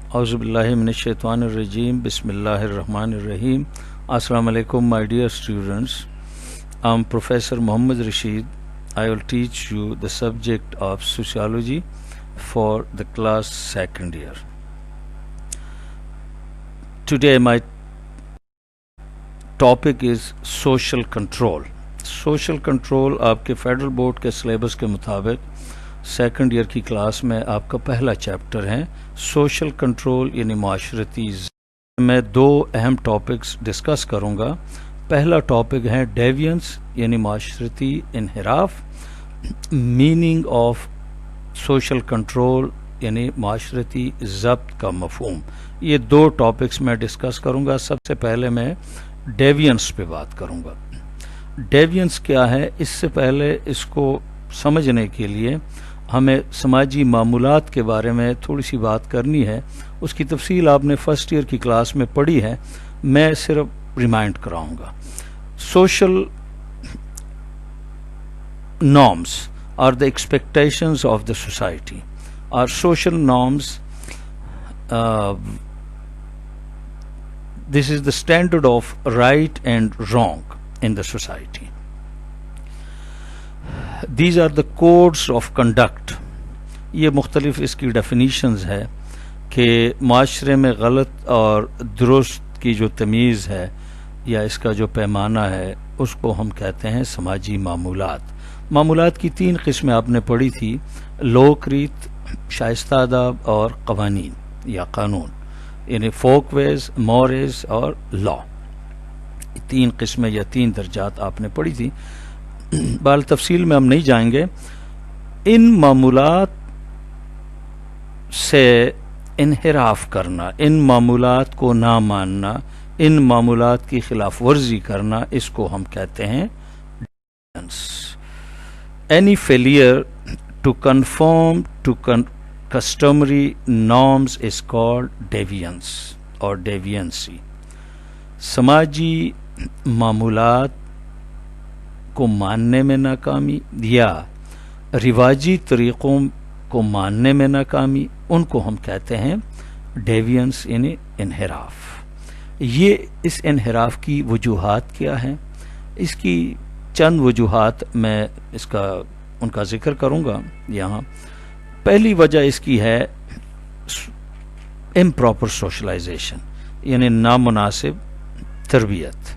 اعوذ باللہ من الشیطان الرجیم بسم اللہ الرحمن الرحیم. Assalamu alaikum, my dear students. I'm Professor Muhammad Rashid. I will teach you the subject of sociology for the class second year. Today my topic is social control. Social control آپ کے فیڈرل بورڈ کے syllabus کے مطابق second year کی class میں آپ کا پہلا چیپٹر ہے سوشل کنٹرول یعنی معاشرتی. میں دو اہم ٹاپکس ڈسکس کروں گا. پہلا ٹاپک ہے ڈیوینس یعنی معاشرتی انحراف، میننگ آف سوشل کنٹرول یعنی معاشرتی ضبط کا مفہوم. یہ دو ٹاپکس میں ڈسکس کروں گا. سب سے پہلے میں ڈیوینس پہ بات کروں گا. ڈیوینس کیا ہے؟ اس سے پہلے اس کو سمجھنے کے لیے ہمیں سماجی معمولات کے بارے میں تھوڑی سی بات کرنی ہے. اس کی تفصیل آپ نے فرسٹ ایئر کی کلاس میں پڑھی ہے، میں صرف ریمائنڈ کراؤں گا. Social norms are the expectations of the society اور social norms this is the standard of right and wrong in the society. These are the codes of conduct. یہ مختلف اس کی ڈیفینیشنز ہے کہ معاشرے میں غلط اور درست کی جو تمیز ہے یا اس کا جو پیمانہ ہے اس کو ہم کہتے ہیں سماجی معمولات. معمولات کی تین قسمیں آپ نے پڑھی تھی: لوک ریت، شائستہ آداب اور قوانین یا قانون، یعنی فوک ویز، مورز اور لا. تین قسمیں یا تین درجات آپ نے پڑھی تھی. بال تفصیل میں ہم نہیں جائیں گے. ان معمولات سے انحراف کرنا، ان معمولات کو نہ ماننا، ان معمولات کی خلاف ورزی کرنا، اس کو ہم کہتے ہیں deviance. Any failure to conform to customary norms is called deviance اور ڈیوینسی. سماجی معمولات کو ماننے میں ناکامی یا رواجی طریقوں کو ماننے میں ناکامی، ان کو ہم کہتے ہیں ڈیوینس یعنی انحراف. یہ اس انحراف کی وجوہات کیا ہیں؟ اس کی چند وجوہات میں ان کا ذکر کروں گا یہاں. پہلی وجہ اس کی ہے امپراپر سوشلائزیشن یعنی نامناسب تربیت.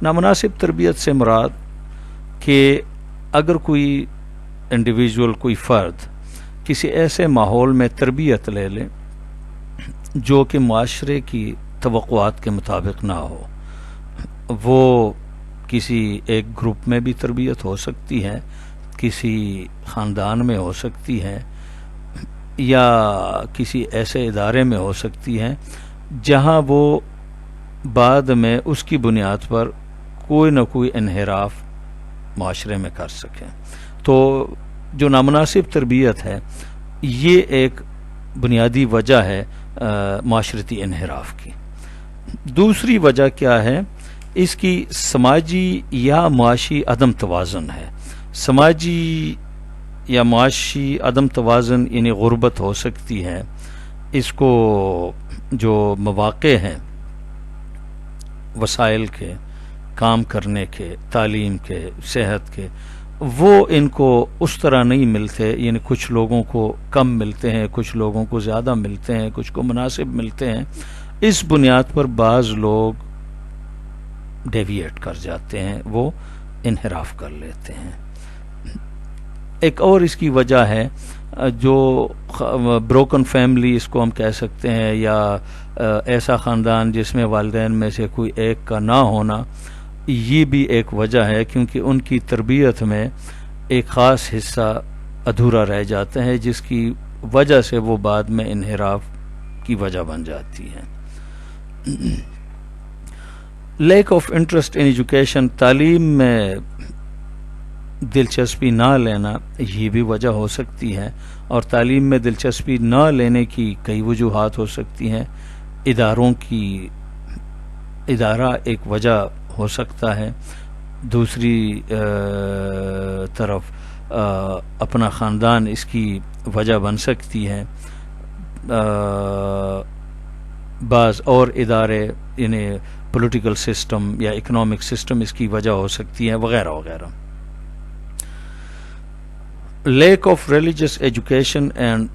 نامناسب تربیت سے مراد کہ اگر کوئی انڈیویجول، کوئی فرد کسی ایسے ماحول میں تربیت لے لے جو کہ معاشرے کی توقعات کے مطابق نہ ہو، وہ کسی ایک گروپ میں بھی تربیت ہو سکتی ہے، کسی خاندان میں ہو سکتی ہے، یا کسی ایسے ادارے میں ہو سکتی ہے جہاں وہ بعد میں اس کی بنیاد پر کوئی نہ کوئی انحراف معاشرے میں کر سکیں. تو جو نامناسب تربیت ہے یہ ایک بنیادی وجہ ہے معاشرتی انحراف کی. دوسری وجہ کیا ہے؟ اس کی سماجی یا معاشی عدم توازن ہے. سماجی یا معاشی عدم توازن یعنی غربت ہو سکتی ہے. اس کو جو مواقع ہیں وسائل کے، کام کرنے کے، تعلیم کے، صحت کے، وہ ان کو اس طرح نہیں ملتے. یعنی کچھ لوگوں کو کم ملتے ہیں، کچھ لوگوں کو زیادہ ملتے ہیں، کچھ کو مناسب ملتے ہیں. اس بنیاد پر بعض لوگ ڈیویٹ کر جاتے ہیں، وہ انحراف کر لیتے ہیں. ایک اور اس کی وجہ ہے جو بروکن فیملی اس کو ہم کہہ سکتے ہیں، یا ایسا خاندان جس میں والدین میں سے کوئی ایک کا نہ ہونا. یہ بھی ایک وجہ ہے کیونکہ ان کی تربیت میں ایک خاص حصہ ادھورا رہ جاتا ہے جس کی وجہ سے وہ بعد میں انحراف کی وجہ بن جاتی ہے. Lack of interest in education, تعلیم میں دلچسپی نہ لینا، یہ بھی وجہ ہو سکتی ہے. اور تعلیم میں دلچسپی نہ لینے کی کئی وجوہات ہو سکتی ہیں. ادارہ ایک وجہ ہو سکتا ہے. دوسری طرف اپنا خاندان اس کی وجہ بن سکتی ہے. بعض اور ادارے یعنی پولیٹیکل سسٹم یا اکنامک سسٹم اس کی وجہ ہو سکتی ہیں وغیرہ وغیرہ. Lack of religious education and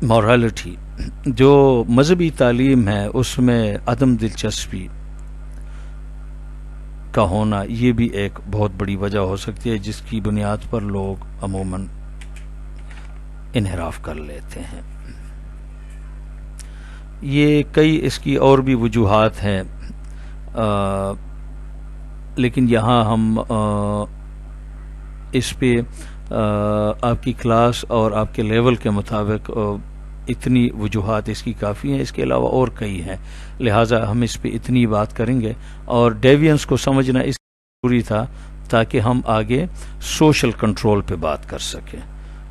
morality, جو مذہبی تعلیم ہے اس میں عدم دلچسپی کا ہونا، یہ بھی ایک بہت بڑی وجہ ہو سکتی ہے جس کی بنیاد پر لوگ عموماً انحراف کر لیتے ہیں. یہ کئی اس کی اور بھی وجوہات ہیں، لیکن یہاں ہم اس پہ آپ کی کلاس اور آپ کے لیول کے مطابق اتنی وجوہات اس کی کافی ہیں. اس کے علاوہ اور کئی ہیں، لہٰذا ہم اس پہ اتنی بات کریں گے. اور ڈیوینس کو سمجھنا اس ضروری تھا تاکہ ہم آگے سوشل کنٹرول پہ بات کر سکیں.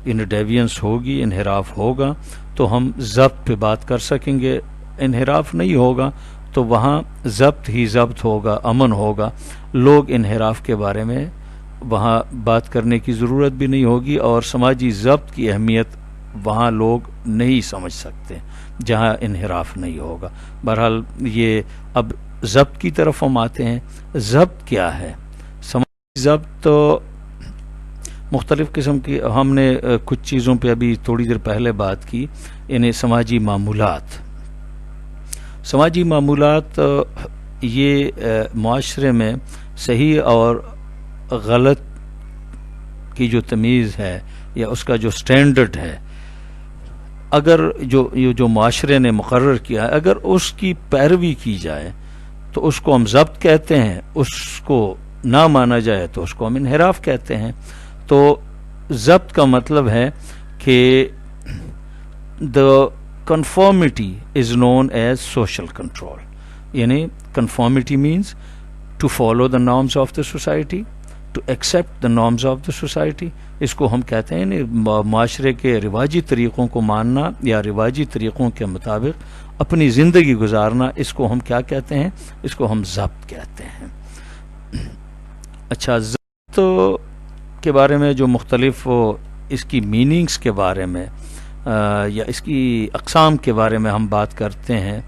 ڈیوینس ہوگی، انحراف ہوگا تو ہم ضبط پہ بات کر سکیں گے. انحراف نہیں ہوگا تو وہاں ضبط ہی ضبط ہوگا، امن ہوگا. لوگ انحراف کے بارے میں وہاں بات کرنے کی ضرورت بھی نہیں ہوگی، اور سماجی ضبط کی اہمیت وہاں لوگ نہیں سمجھ سکتے جہاں انحراف نہیں ہوگا. بہرحال یہ اب ضبط کی طرف ہم آتے ہیں. ضبط کیا ہے؟ سماجی ضبط تو مختلف قسم کی، ہم نے کچھ چیزوں پہ ابھی تھوڑی دیر پہلے بات کی، یعنی سماجی معمولات. سماجی معمولات یہ معاشرے میں صحیح اور غلط کی جو تمیز ہے یا اس کا جو سٹینڈرڈ ہے، اگر جو معاشرے نے مقرر کیا ہے اگر اس کی پیروی کی جائے تو اس کو ہم ضبط کہتے ہیں، اس کو نہ مانا جائے تو اس کو ہم انحراف کہتے ہیں. تو ضبط کا مطلب ہے کہ the conformity is known as social control. یعنی conformity means to follow the norms of the society, to accept the norms of the society. اس کو ہم کہتے ہیں یعنی معاشرے کے رواجی طریقوں کو ماننا یا رواجی طریقوں کے مطابق اپنی زندگی گزارنا، اس کو ہم کیا کہتے ہیں؟ اس کو ہم ضبط کہتے ہیں. اچھا، ضبط کے بارے میں جو مختلف اس کی میننگز کے بارے میں یا اس کی اقسام کے بارے میں ہم بات کرتے ہیں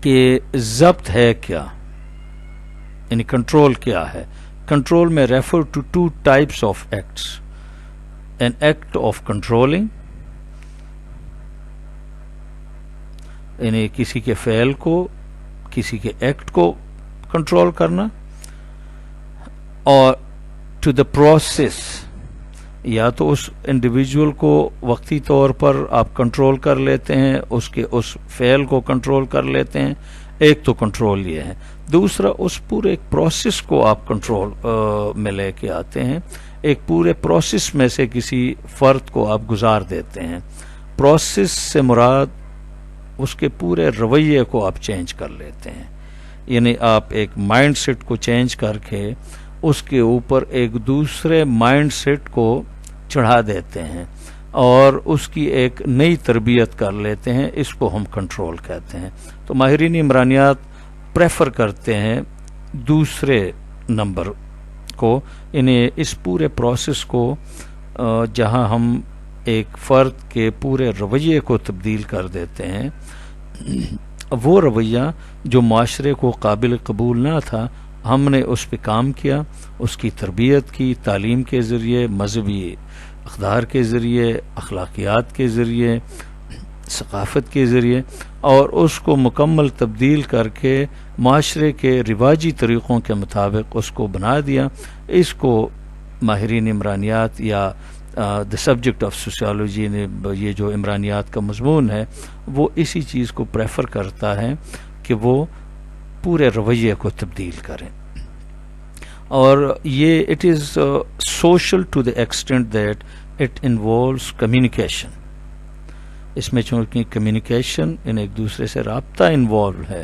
کہ ضبط ہے کیا، یعنی کنٹرول کیا ہے. کنٹرول میں refer to two types of acts. An act of controlling, یعنی کسی کے فعل کو، کسی کے ایکٹ کو کنٹرول کرنا، اور ٹو دا پروسیس، یا تو اس انڈیویجول کو وقتی طور پر آپ کنٹرول کر لیتے ہیں، اس کے اس فعل کو کنٹرول کر لیتے ہیں. ایک تو کنٹرول یہ ہے. دوسرا، اس پورے ایک پروسیس کو آپ کنٹرول میں لے کے آتے ہیں. ایک پورے پروسیس میں سے کسی فرد کو آپ گزار دیتے ہیں. پروسیس سے مراد اس کے پورے رویے کو آپ چینج کر لیتے ہیں. یعنی آپ ایک مائنڈ سیٹ کو چینج کر کے اس کے اوپر ایک دوسرے مائنڈ سیٹ کو چڑھا دیتے ہیں اور اس کی ایک نئی تربیت کر لیتے ہیں. اس کو ہم کنٹرول کہتے ہیں. تو ماہرین عمرانیات پریفر کرتے ہیں دوسرے نمبر کو، یعنی اس پورے پروسیس کو جہاں ہم ایک فرد کے پورے رویے کو تبدیل کر دیتے ہیں. وہ رویہ جو معاشرے کو قابل قبول نہ تھا، ہم نے اس پہ کام کیا، اس کی تربیت کی، تعلیم کے ذریعے، مذہبی اقدار کے ذریعے، اخلاقیات کے ذریعے، ثقافت کے ذریعے، اور اس کو مکمل تبدیل کر کے معاشرے کے رواجی طریقوں کے مطابق اس کو بنا دیا. اس کو ماہرین عمرانیات یا دی سبجیکٹ آف سوشیالوجی نے، یہ جو عمرانیات کا مضمون ہے، وہ اسی چیز کو پریفر کرتا ہے کہ وہ پورے رویے کو تبدیل کریں. اور یہ it is social to the extent that it involves communication. اس میں چونکہ کمیونیکیشن یعنی ایک دوسرے سے رابطہ انوالو ہے،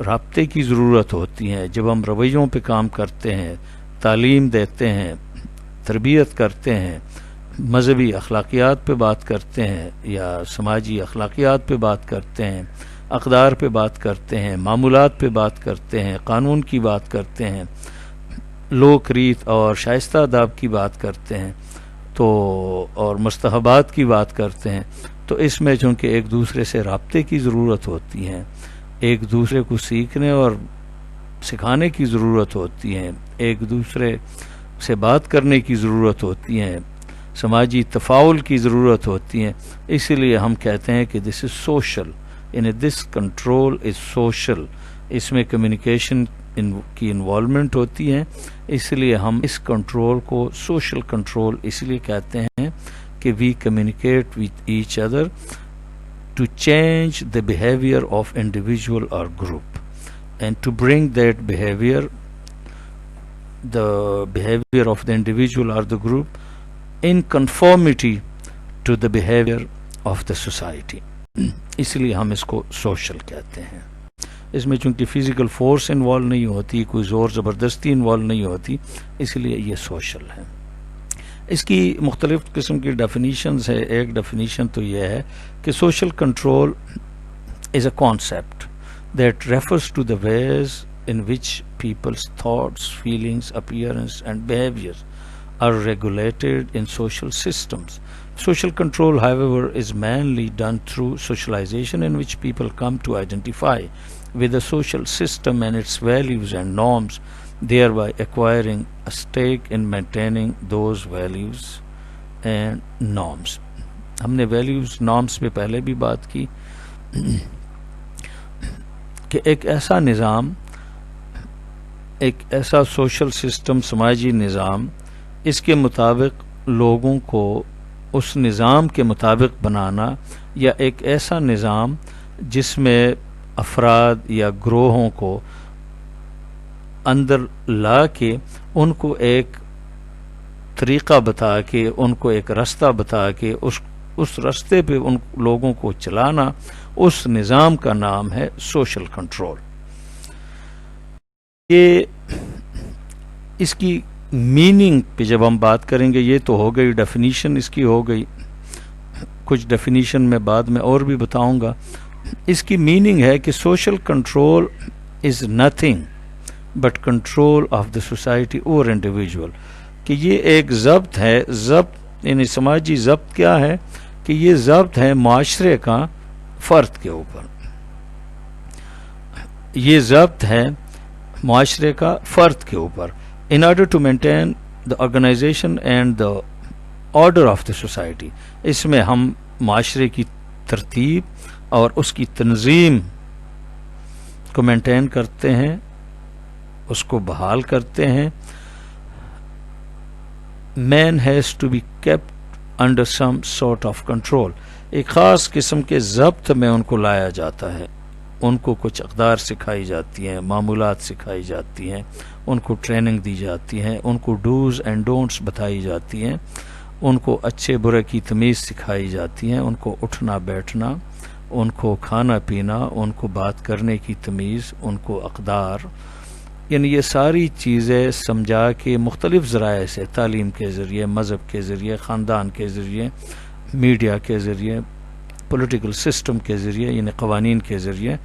رابطے کی ضرورت ہوتی ہے. جب ہم رویوں پہ کام کرتے ہیں، تعلیم دیتے ہیں، تربیت کرتے ہیں، مذہبی اخلاقیات پہ بات کرتے ہیں یا سماجی اخلاقیات پہ بات کرتے ہیں، اقدار پہ بات کرتے ہیں، معمولات پہ بات کرتے ہیں، قانون کی بات کرتے ہیں، لوک ریت اور شائستہ آداب کی بات کرتے ہیں، تو اور مستحبات کی بات کرتے ہیں، تو اس میں چونکہ ایک دوسرے سے رابطے کی ضرورت ہوتی ہے، ایک دوسرے کو سیکھنے اور سکھانے کی ضرورت ہوتی ہے، ایک دوسرے سے بات کرنے کی ضرورت ہوتی ہے، سماجی تفاعل کی ضرورت ہوتی ہے. اسی لیے ہم کہتے ہیں کہ دس از سوشل، یعنی دس کنٹرول از سوشل. اس میں کمیونیکیشن کی انوالومنٹ ہوتی ہے، اس لیے ہم اس کنٹرول کو سوشل کنٹرول اس لیے کہتے ہیں کہ we communicate with each other to change the behaviour of individual اور group and to bring that behaviour the behavior of the individual or the group in conformity to the behavior of the society. اس لیے ہم اس کو social کہتے ہیں. اس میں چونکہ physical force involve نہیں ہوتی، کوئی زور زبردستی انوالو نہیں ہوتی، اس لیے یہ سوشل ہے. اس کی مختلف قسم کی ڈیفینیشنز ہے. ایک ڈیفینیشن تو یہ ہے کہ social control is a concept that refers to the ways in which people's thoughts, feelings, appearance and behaviors are regulated in social systems. Social control, however, is mainly done through socialization, in which people come to identify with the social system and its values and norms, thereby acquiring a stake in maintaining those values and norms. ہم نے values norms پہ پہلے بھی بات کی کہ ایک ایسا نظام، ایک ایسا سوشل سسٹم، سماجی نظام، اس کے مطابق لوگوں کو اس نظام کے مطابق بنانا، یا ایک ایسا نظام جس میں افراد یا گروہوں کو اندر لا کے ان کو ایک طریقہ بتا کے، ان کو ایک رستہ بتا کے اس رستے پہ ان لوگوں کو چلانا، اس نظام کا نام ہے سوشل کنٹرول. یہ اس کی میننگ پہ جب ہم بات کریں گے، یہ تو ہو گئی ڈیفینیشن، اس کی ہو گئی. کچھ ڈیفینیشن میں بعد میں اور بھی بتاؤں گا. اس کی میننگ ہے کہ social control is nothing but control of the society اور انڈیویژول. کہ یہ ایک ضبط ہے. ضبط یعنی سماجی ضبط کیا ہے؟ کہ یہ ضبط ہے معاشرے کا فرد کے اوپر. یہ ضبط ہے معاشرے کا فرد کے اوپر. in order to maintain the organization and the order of the society. اس میں ہم معاشرے کی ترتیب اور اس کی تنظیم کو مینٹین کرتے ہیں، اس کو بحال کرتے ہیں. Man has to be kept under some sort of control. ایک خاص قسم کے ضبط میں ان کو لایا جاتا ہے. ان کو کچھ اقدار سکھائی جاتی ہیں، معمولات سکھائی جاتی ہیں، ان کو ٹریننگ دی جاتی ہے، ان کو ڈوز اینڈ ڈونٹس بتائی جاتی ہیں، ان کو اچھے برے کی تمیز سکھائی جاتی ہیں، ان کو اٹھنا بیٹھنا، ان کو کھانا پینا، ان کو بات کرنے کی تمیز، ان کو اقدار، یعنی یہ ساری چیزیں سمجھا کے مختلف ذرائع سے، تعلیم کے ذریعے، مذہب کے ذریعے، خاندان کے ذریعے، میڈیا کے ذریعے، پولیٹیکل سسٹم کے ذریعے، یعنی قوانین کے ذریعے،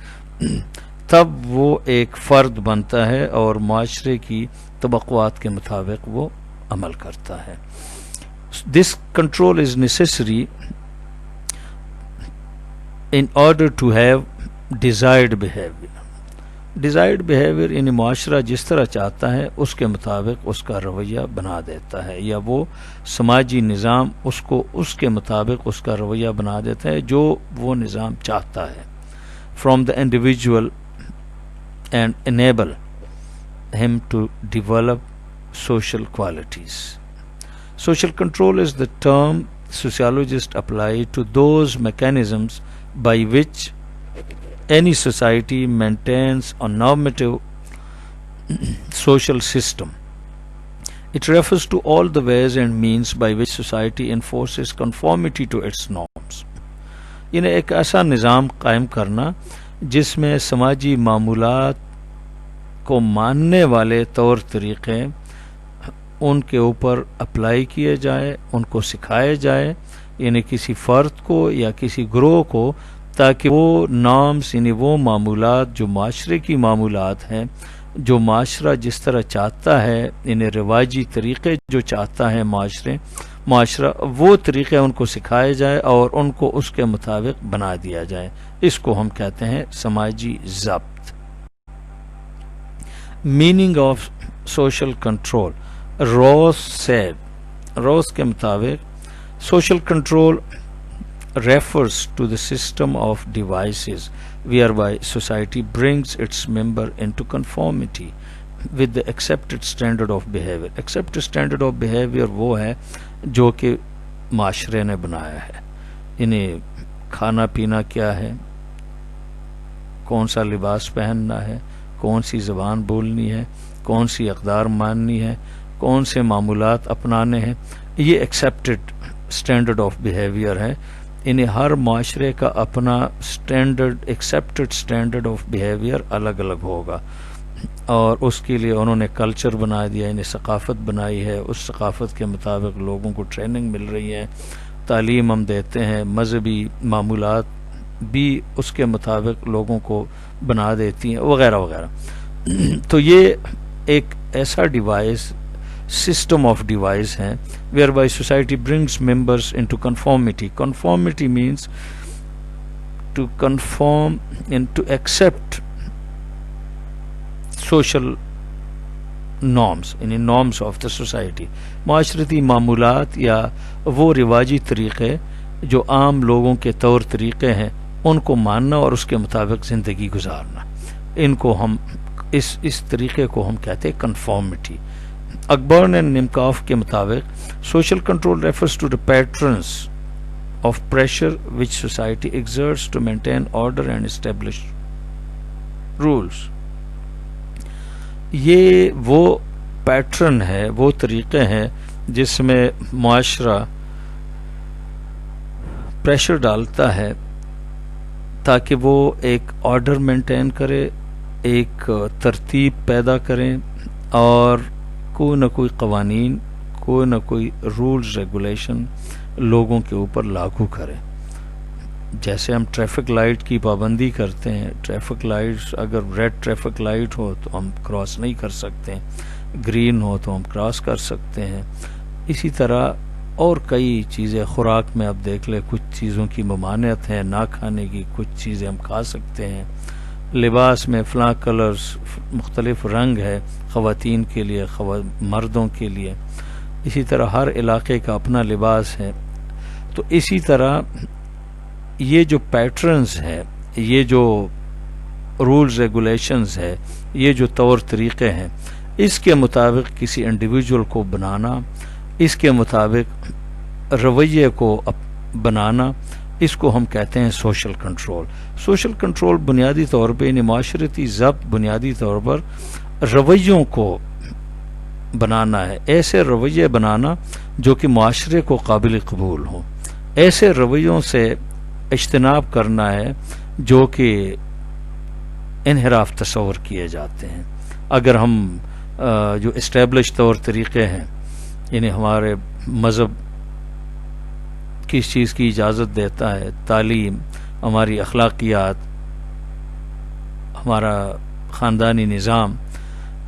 تب وہ ایک فرد بنتا ہے اور معاشرے کی توقعات کے مطابق وہ عمل کرتا ہے. This control is necessary in order to have desired behavior. Desired behavior یعنی معاشرہ جس طرح چاہتا ہے اس کے مطابق اس کا رویہ بنا دیتا ہے، یا وہ سماجی نظام اس کو اس کے مطابق اس کا رویہ بنا دیتا ہے جو وہ نظام چاہتا ہے. From the individual and enable him to develop social qualities. Social control is the term sociologists apply to those mechanisms by which any society maintains a normative social system. It refers to all the ways and means by which society enforces conformity to its norms. یعنی ایک ایسا نظام قائم کرنا جس میں سماجی معمولات کو ماننے والے طور طریقے ان کے اوپر اپلائی کیے جائے، ان کو سکھائے جائے، یعنی کسی فرد کو یا کسی گروہ کو، تاکہ وہ نارمز یعنی وہ معمولات جو معاشرے کی معمولات ہیں، جو معاشرہ جس طرح چاہتا ہے، یعنی رواجی طریقے جو چاہتا ہے معاشرے، معاشرہ وہ طریقے ان کو سکھائے جائے اور ان کو اس کے مطابق بنا دیا جائے. اس کو ہم کہتے ہیں سماجی ضبط. Meaning of social control. روس کے مطابق social control refers to the system of devices whereby society brings its member into conformity with the accepted standard of behavior. Accepted standard of behavior وہ ہے جو کہ معاشرے نے بنایا ہے. انہیں کھانا پینا کیا ہے, کون سا لباس پہننا ہے, کون سی زبان بولنی ہے, کون سی اقدار ماننی ہے, کون سے معمولات اپنانے ہیں, یہ ایکسیپٹڈ اسٹینڈرڈ آف بیہیویئر ہے. انہیں ہر معاشرے کا اپنا standard accepted standard of behaviour الگ الگ ہوگا, اور اس کے لیے انہوں نے کلچر بنا دیا, انہیں ثقافت بنائی ہے. اس ثقافت کے مطابق لوگوں کو ٹریننگ مل رہی ہے, تعلیم ہم دیتے ہیں, مذہبی معمولات بھی اس کے مطابق لوگوں کو بنا دیتی ہیں وغیرہ وغیرہ. تو یہ ایک ایسا ڈیوائس system of device ہے whereby society brings members into conformity. Conformity means to conform and to accept social norms, یعنی norms of the society. معاشرتی معمولات یا وہ رواجی طریقے جو عام لوگوں کے طور طریقے ہیں ان کو ماننا اور اس کے مطابق زندگی گزارنا, ان کو ہم اس طریقے کو ہم کہتے ہیں کنفارمٹی. اکبرن اینڈ نمکاف کے مطابق social control refers to the patterns of pressure which society exerts to maintain order and establish rules. یہ وہ پیٹرن ہے, وہ طریقے ہیں جس میں معاشرہ پریشر ڈالتا ہے تاکہ وہ ایک آرڈر مینٹین کرے, ایک ترتیب پیدا کریں اور کوئی نہ کوئی قوانین, کوئی نہ کوئی رولز ریگولیشن لوگوں کے اوپر لاگو کریں. جیسے ہم ٹریفک لائٹ کی پابندی کرتے ہیں, ٹریفک لائٹ اگر ریڈ ٹریفک لائٹ ہو تو ہم کراس نہیں کر سکتے, گرین ہو تو ہم کراس کر سکتے ہیں. اسی طرح اور کئی چیزیں, خوراک میں اب دیکھ لیں کچھ چیزوں کی ممانعت ہے نہ کھانے کی, کچھ چیزیں ہم کھا سکتے ہیں. لباس میں فلاں کلرز, مختلف رنگ ہے خواتین کے لیے, مردوں کے لیے. اسی طرح ہر علاقے کا اپنا لباس ہے. تو اسی طرح یہ جو پیٹرنز ہے, یہ جو رولز ریگولیشنز ہے, یہ جو طور طریقے ہیں, اس کے مطابق کسی انڈیویجول کو بنانا, اس کے مطابق رویے کو بنانا, اس کو ہم کہتے ہیں سوشل کنٹرول. سوشل کنٹرول بنیادی طور پہ یعنی معاشرتی ضبط بنیادی طور پر رویوں کو بنانا ہے, ایسے رویے بنانا جو کہ معاشرے کو قابل قبول ہوں. ایسے رویوں سے اجتناب کرنا ہے جو کہ انحراف تصور کیے جاتے ہیں. اگر ہم جو اسٹیبلش طور طریقے ہیں, یعنی ہمارے مذہب کس چیز کی اجازت دیتا ہے, تعلیم, ہماری اخلاقیات, ہمارا خاندانی نظام,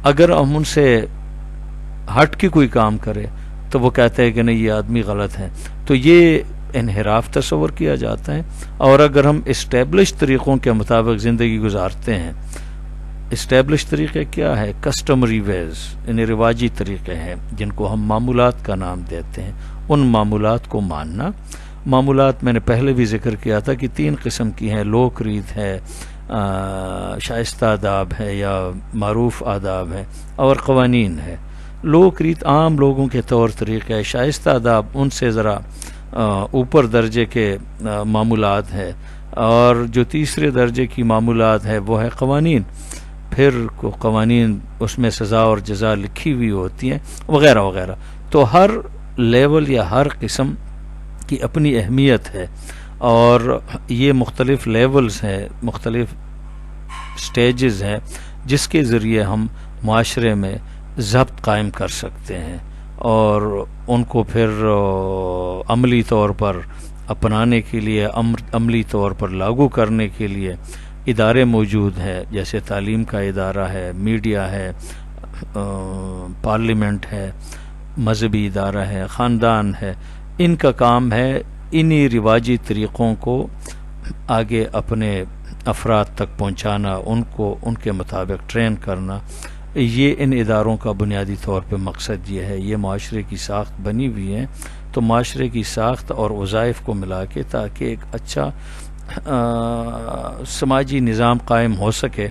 اگر ہم ان سے ہٹ کے کوئی کام کرے تو وہ کہتے ہیں کہ نہیں یہ آدمی غلط ہے, تو یہ انحراف تصور کیا جاتا ہے. اور اگر ہم اسٹیبلش طریقوں کے مطابق زندگی گزارتے ہیں, اسٹیبلش طریقے کیا ہے, کسٹمری ویز یعنی رواجی طریقے ہیں جن کو ہم معمولات کا نام دیتے ہیں, ان معمولات کو ماننا. معمولات میں نے پہلے بھی ذکر کیا تھا کہ 3 قسم کی ہیں, لوک ریت ہے, شائستہ آداب ہے یا معروف آداب ہے, اور قوانین ہے. لوک ریت عام لوگوں کے طور طریقے ہے, شائستہ آداب ان سے ذرا اوپر درجے کے معمولات ہے, اور جو تیسرے درجے کی معمولات ہے وہ ہے قوانین. پھر کو قوانین اس میں سزا اور جزا لکھی ہوئی ہوتی ہیں وغیرہ وغیرہ. تو ہر لیول یا ہر قسم کی اپنی اہمیت ہے, اور یہ مختلف لیولز ہیں, مختلف سٹیجز ہیں جس کے ذریعے ہم معاشرے میں ضبط قائم کر سکتے ہیں, اور ان کو پھر عملی طور پر اپنانے کے لیے, عملی طور پر لاگو کرنے کے لیے ادارے موجود ہیں. جیسے تعلیم کا ادارہ ہے, میڈیا ہے, پارلیمنٹ ہے, مذہبی ادارہ ہے، خاندان ہے، ان کا کام ہے انہی رواجی طریقوں کو آگے اپنے افراد تک پہنچانا، ان کو ان کے مطابق ٹرین کرنا. یہ ان اداروں کا بنیادی طور پہ مقصد یہ ہے. یہ معاشرے کی ساخت بنی ہوئی ہے، تو معاشرے کی ساخت اور وظائف کو ملا کے تاکہ ایک اچھا سماجی نظام قائم ہو سکے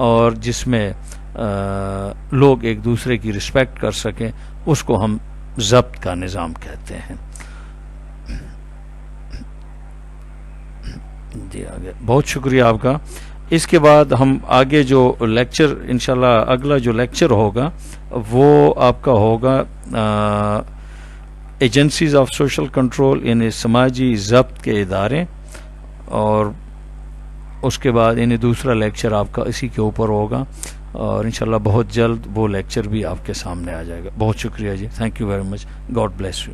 اور جس میں لوگ ایک دوسرے کی رسپیکٹ کر سکیں، اس کو ہم ضبط کا نظام کہتے ہیں. جی آگے بہت شکریہ آپ کا. اس کے بعد ہم آگے جو لیکچر انشاءاللہ اگلا جو لیکچر ہوگا وہ آپ کا ہوگا ایجنسیز آف سوشل کنٹرول، یعنی سماجی ضبط کے ادارے، اور اس کے بعد یعنی دوسرا لیکچر آپ کا اسی کے اوپر ہوگا، اور انشاءاللہ بہت جلد وہ لیکچر بھی آپ کے سامنے آ جائے گا. بہت شکریہ جی. Thank you very much. God bless you.